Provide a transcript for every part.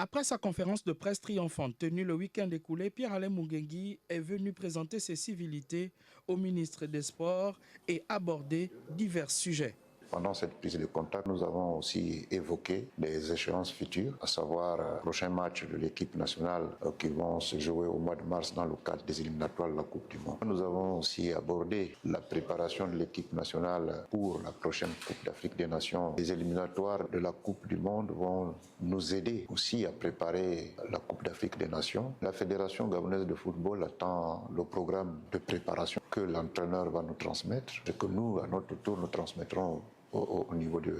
Après sa conférence de presse triomphante tenue le week-end écoulé, Pierre-Alain Mungengui est venu présenter ses civilités au ministre des Sports et aborder divers sujets. Pendant cette prise de contact, nous avons aussi évoqué les échéances futures, à savoir le prochain match de l'équipe nationale qui vont se jouer au mois de mars dans le cadre des éliminatoires de la Coupe du Monde. Nous avons aussi abordé la préparation de l'équipe nationale pour la prochaine Coupe d'Afrique des Nations. Les éliminatoires de la Coupe du Monde vont nous aider aussi à préparer la Coupe d'Afrique des Nations. La Fédération gabonaise de football attend le programme de préparation que l'entraîneur va nous transmettre et que nous, à notre tour, nous transmettrons au niveau de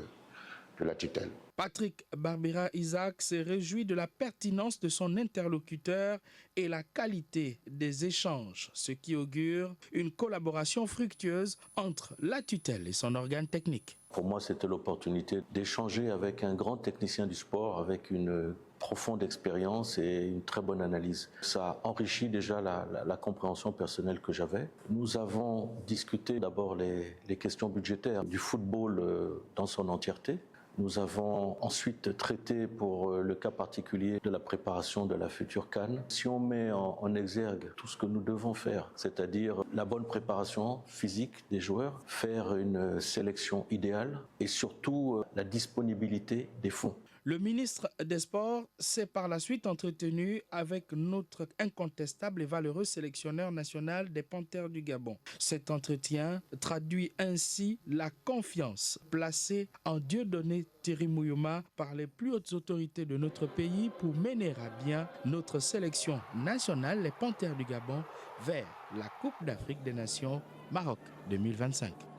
la tutelle. Patrick Barbera Isaac s'est réjoui de la pertinence de son interlocuteur et la qualité des échanges, ce qui augure une collaboration fructueuse entre la tutelle et son organe technique. Pour moi, c'était l'opportunité d'échanger avec un grand technicien du sport, avec une profonde expérience et une très bonne analyse. Ça enrichit déjà la compréhension personnelle que j'avais. Nous avons discuté d'abord les questions budgétaires du football dans son entièreté. Nous avons ensuite traité pour le cas particulier de la préparation de la future CAN. Si on met en exergue tout ce que nous devons faire, c'est-à-dire la bonne préparation physique des joueurs, faire une sélection idéale et surtout la disponibilité des fonds. Le ministre des Sports s'est par la suite entretenu avec notre incontestable et valeureux sélectionneur national des Panthères du Gabon. Cet entretien traduit ainsi la confiance placée en Dieudonné Thierry Mouyouma par les plus hautes autorités de notre pays pour mener à bien notre sélection nationale, les Panthères du Gabon, vers la Coupe d'Afrique des Nations Maroc 2025.